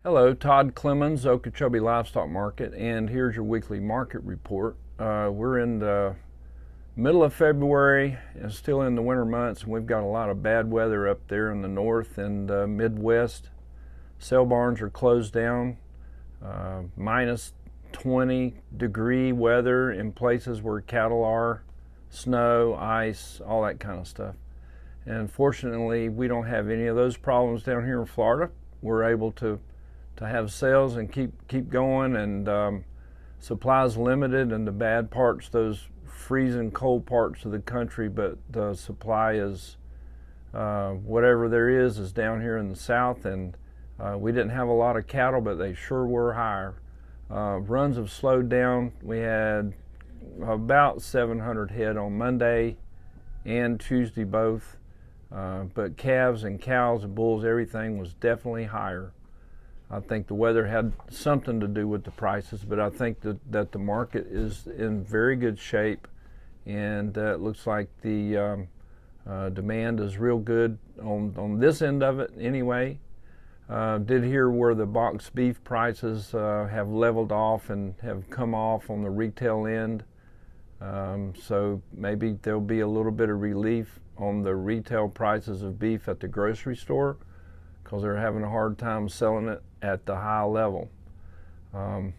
Hello, Todd Clemens, Okeechobee Livestock Market, and here's your weekly market report. We're in the middle of February and still in the winter months, and we've got a lot of bad weather up there in the north and Midwest. Sale barns are closed down, minus 20-degree weather in places where cattle are, snow, ice, all that kind of stuff. And fortunately, we don't have any of those problems down here in Florida. We're able to have sales and keep going, and supplies limited in the bad parts, those freezing cold parts of the country, but the supply is whatever there is down here in the south. And we didn't have a lot of cattle, but they sure were higher. Runs have slowed down. We had about 700 head on Monday and Tuesday both, but calves and cows and bulls, everything was definitely higher. I think the weather had something to do with the prices, but I think that the market is in very good shape, and it looks like the demand is real good on this end of it anyway. Did hear where the box beef prices have leveled off and have come off on the retail end, so maybe there'll be a little bit of relief on the retail prices of beef at the grocery store, because they're having a hard time selling it at the high level. And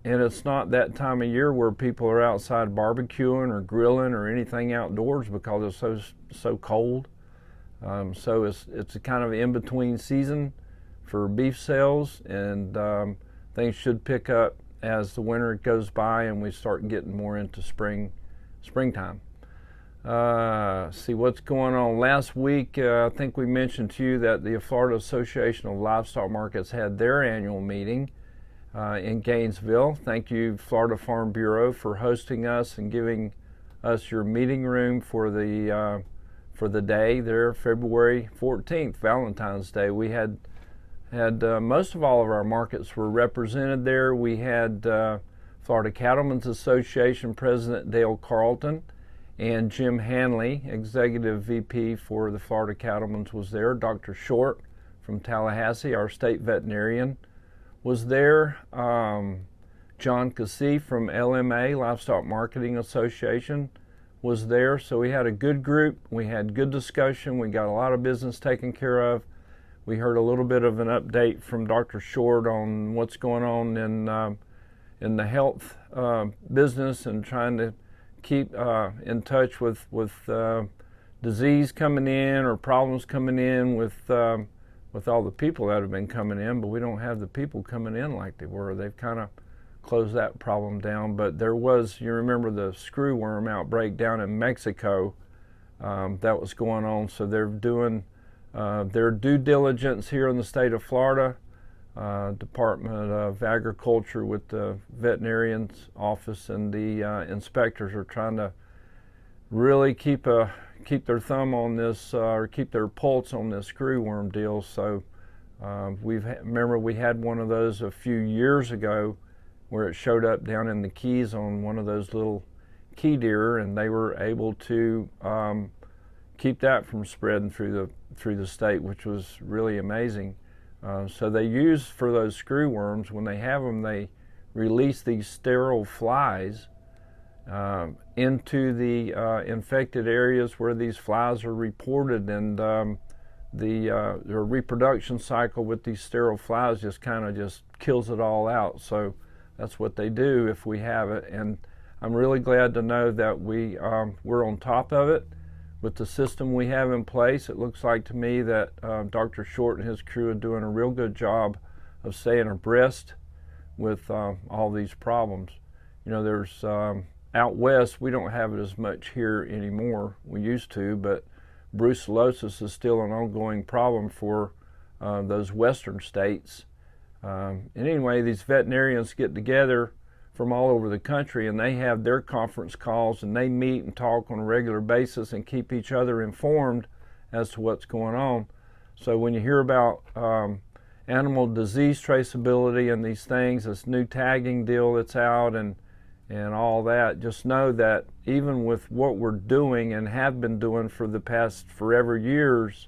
it's not that time of year where people are outside barbecuing or grilling or anything outdoors because it's so cold. So it's a kind of in-between season for beef sales, and things should pick up as the winter goes by and we start getting more into springtime. See what's going on. Last week, I think we mentioned to you that the Florida Association of Livestock Markets had their annual meeting in Gainesville. Thank you, Florida Farm Bureau, for hosting us and giving us your meeting room for the day there, February 14th, Valentine's Day. We had most of all of our markets were represented there. We had Florida Cattlemen's Association President Dale Carlton and Jim Hanley, Executive VP for the Florida Cattlemen's, was there. Dr. Short from Tallahassee, our state veterinarian, was there. John Cassey from LMA, Livestock Marketing Association, was there. So we had a good group. We had good discussion. We got a lot of business taken care of. We heard a little bit of an update from Dr. Short on what's going on in the health business, and trying to keep in touch with disease coming in or problems coming in with all the people that have been coming in. But we don't have the people coming in like they were. They've kind of closed that problem down. But there was, you remember the screwworm outbreak down in Mexico that was going on. So they're doing their due diligence here in the state of Florida. Department of Agriculture with the veterinarian's office and the inspectors are trying to really keep their thumb on this, or keep their pulse on this screwworm deal. So remember we had one of those a few years ago where it showed up down in the Keys on one of those little key deer, and they were able to keep that from spreading through the state, which was really amazing. So they use, for those screwworms, when they have them, they release these sterile flies into the infected areas where these flies are reported, and the reproduction cycle with these sterile flies just kind of just kills it all out. So that's what they do if we have it, and I'm really glad to know that we're on top of it. With the system we have in place, it looks like to me that Dr. Short and his crew are doing a real good job of staying abreast with all these problems. You know, there's out west, we don't have it as much here anymore. We used to, but brucellosis is still an ongoing problem for those western states. And anyway, these veterinarians get together from all over the country, and they have their conference calls, and they meet and talk on a regular basis and keep each other informed as to what's going on. So when you hear about animal disease traceability and these things, this new tagging deal that's out and all that, just know that even with what we're doing and have been doing for the past forever years,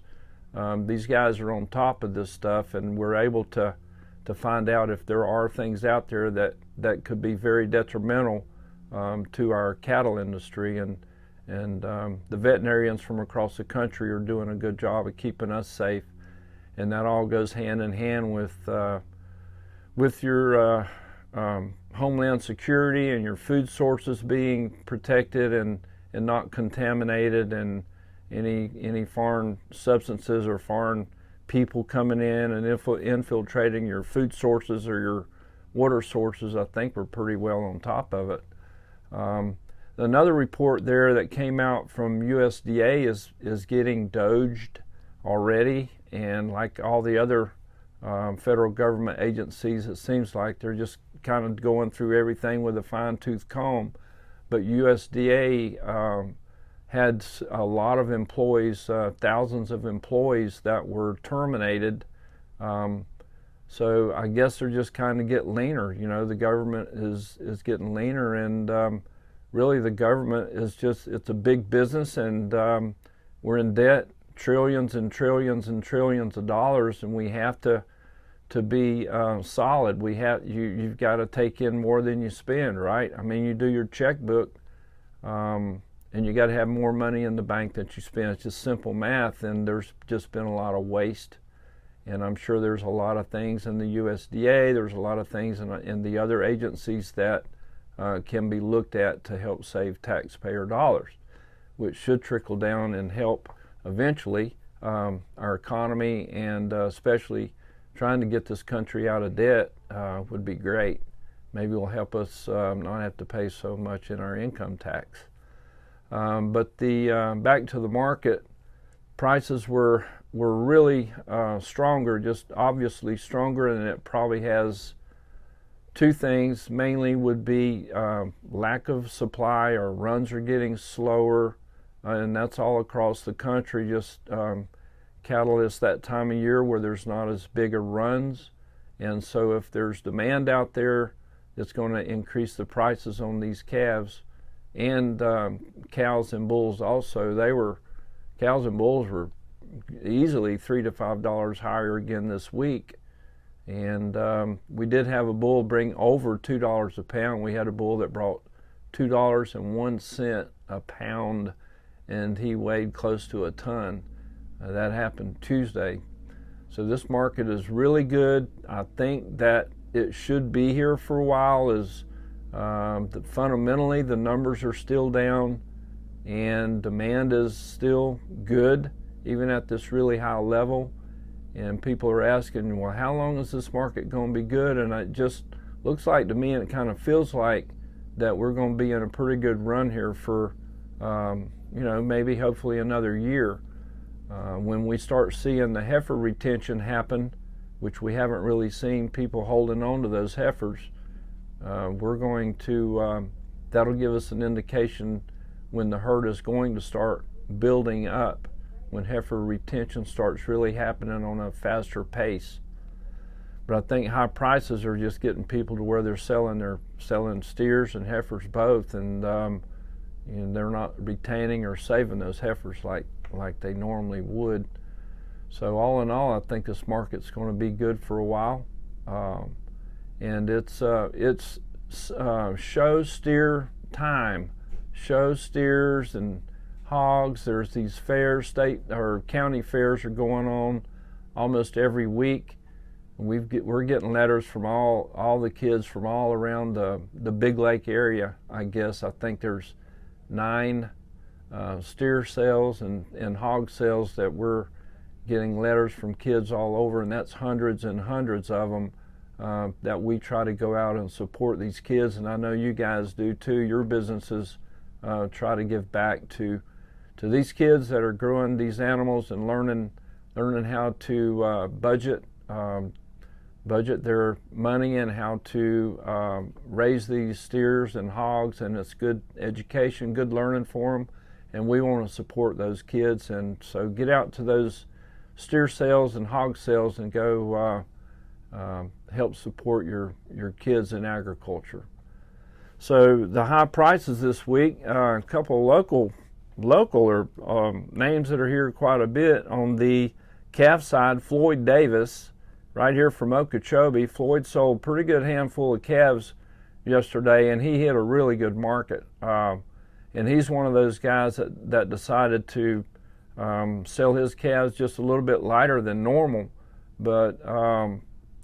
these guys are on top of this stuff, and we're able to to find out if there are things out there that could be very detrimental to our cattle industry. And the veterinarians from across the country are doing a good job of keeping us safe, and that all goes hand in hand with your homeland security and your food sources being protected and not contaminated, and any foreign substances or foreign people coming in and infiltrating your food sources or your water sources. I think we're pretty well on top of it. Another report there that came out from USDA is getting doged already, and like all the other federal government agencies, it seems like they're just kind of going through everything with a fine-tooth comb. But USDA had a lot of employees, thousands of employees that were terminated. So I guess they're just kind of getting leaner. You know, the government is getting leaner, and really the government is it's a big business, and we're in debt, trillions and trillions and trillions of dollars, and we have to be solid. You've got to take in more than you spend, right? I mean, you do your checkbook, and you got to have more money in the bank than you spend. It's just simple math, and there's just been a lot of waste. And I'm sure there's a lot of things in the USDA, there's a lot of things in the other agencies that can be looked at to help save taxpayer dollars, which should trickle down and help eventually our economy, and especially trying to get this country out of debt would be great. Maybe it will help us not have to pay so much in our income tax. But back to the market, prices were really stronger, just obviously stronger, and it probably has two things. Mainly would be lack of supply, or runs are getting slower, and that's all across the country. Just cattle is that time of year where there's not as big a runs, and so if there's demand out there, it's going to increase the prices on these calves. And cows and bulls also. Cows and bulls were easily $3 to $5 higher again this week. And we did have a bull bring over $2 a pound. We had a bull that brought $2.01 a pound, and he weighed close to a ton. That happened Tuesday. So this market is really good. I think that it should be here for a while. Fundamentally, the numbers are still down, and demand is still good, even at this really high level. And people are asking, well, how long is this market going to be good? And it just looks like to me, and it kind of feels like, that we're going to be in a pretty good run here for, maybe hopefully another year. When we start seeing the heifer retention happen, which we haven't really seen people holding on to those heifers, we're going to, that'll give us an indication when the herd is going to start building up, when heifer retention starts really happening on a faster pace. But I think high prices are just getting people to where they're selling steers and heifers both, and they're not retaining or saving those heifers like they normally would. So all in all, I think this market's going to be good for a while. And it's show steer time. Show steers and hogs. There's these fairs, state or county fairs are going on almost every week. We're getting letters from all the kids from all around the Big Lake area. I guess I think there's 9 steer sales and hog sales that we're getting letters from kids all over, and that's hundreds and hundreds of them. That we try to go out and support these kids, and I know you guys do too. Your businesses try to give back to these kids that are growing these animals and learning how to budget their money and how to raise these steers and hogs, and it's good education, good learning for them, and we want to support those kids. And so get out to those steer sales and hog sales and go help support your kids in agriculture. So the high prices this week, a couple local or names that are here quite a bit. On the calf side, Floyd Davis, right here from Okeechobee. Floyd sold a pretty good handful of calves yesterday, and he hit a really good market. And he's one of those guys that decided to sell his calves just a little bit lighter than normal, but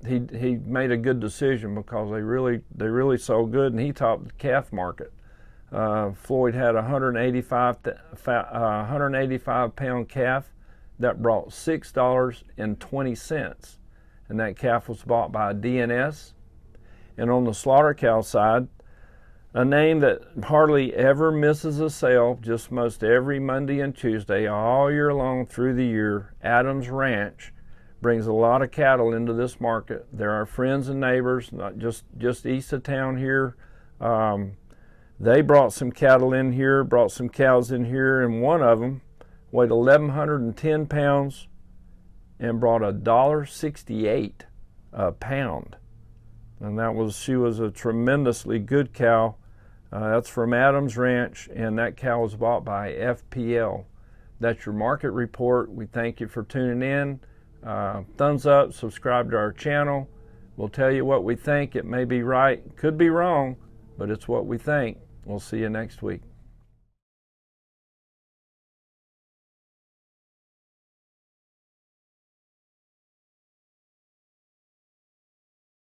he made a good decision because they really sold good, and he topped the calf market. Floyd had a 185 pound calf that brought $6.20, and that calf was bought by DNS. And on the slaughter cow side, a name that hardly ever misses a sale, just most every Monday and Tuesday all year long through the year, Adams Ranch brings a lot of cattle into this market. They're our friends and neighbors, not just east of town here. They brought some cattle in here, brought some cows in here, and one of them weighed 1,110 pounds and brought $1.68 a pound. And she was a tremendously good cow. That's from Adams Ranch, and that cow was bought by FPL. That's your market report. We thank you for tuning in. Thumbs up, subscribe to our channel. We'll tell you what we think. It may be right, could be wrong, but it's what we think. We'll see you next week.